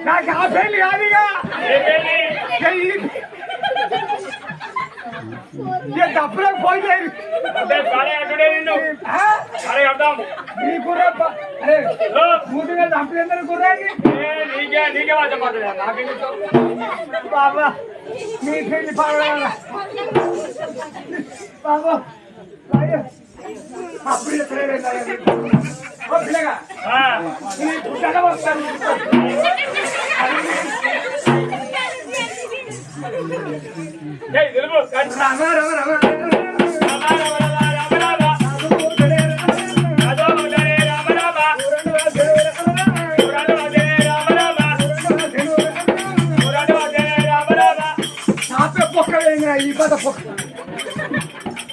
నాకు ఆ పెళ్లి కాదుగా తప్పులో పోయేది నీ కుర్ర పూర్తిగా చంపేందరు కుర్రాకి బాబా నీ పెళ్లి బాగా బాబా అప్పుడు పిల్లగా వస్తాను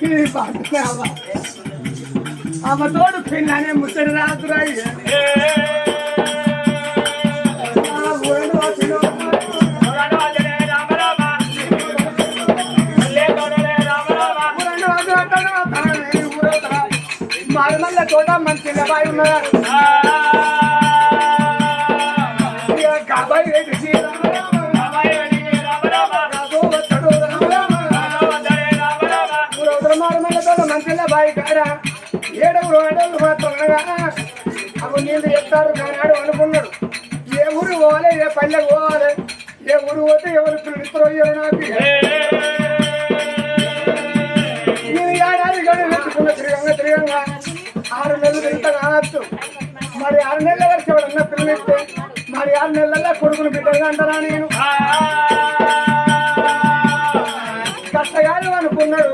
ఈ పద ఆమె తోడు పిల్లనే ముచ్చడి రాదురాయి మరమల్ల తోట మంచి బాయి ఉన్నారు మంచిగా బాయి కారా ఏడవురు అడవులు మాత్రం అప్పుడు నీళ్ళు చెప్తారు కానాడు అనుకున్నాడు ఏ ఊరు పోవాలి ఏ పల్లెకు పోవాలి ఏ ఊరు పోతే ఎవరు పిలుస్తారో నాకు నేను ఏడాది గడి పెట్టుకున్న తిరగంగా 6 నెలలు తింటా కావచ్చు మరి 6 నెలల వరకు ఎవరన్నా పిల్లలిస్తే మరి 6 నెలల్లో కొడుకుని బిడ్డగా అంటారా నేను కష్టగాలు అనుకున్నాడు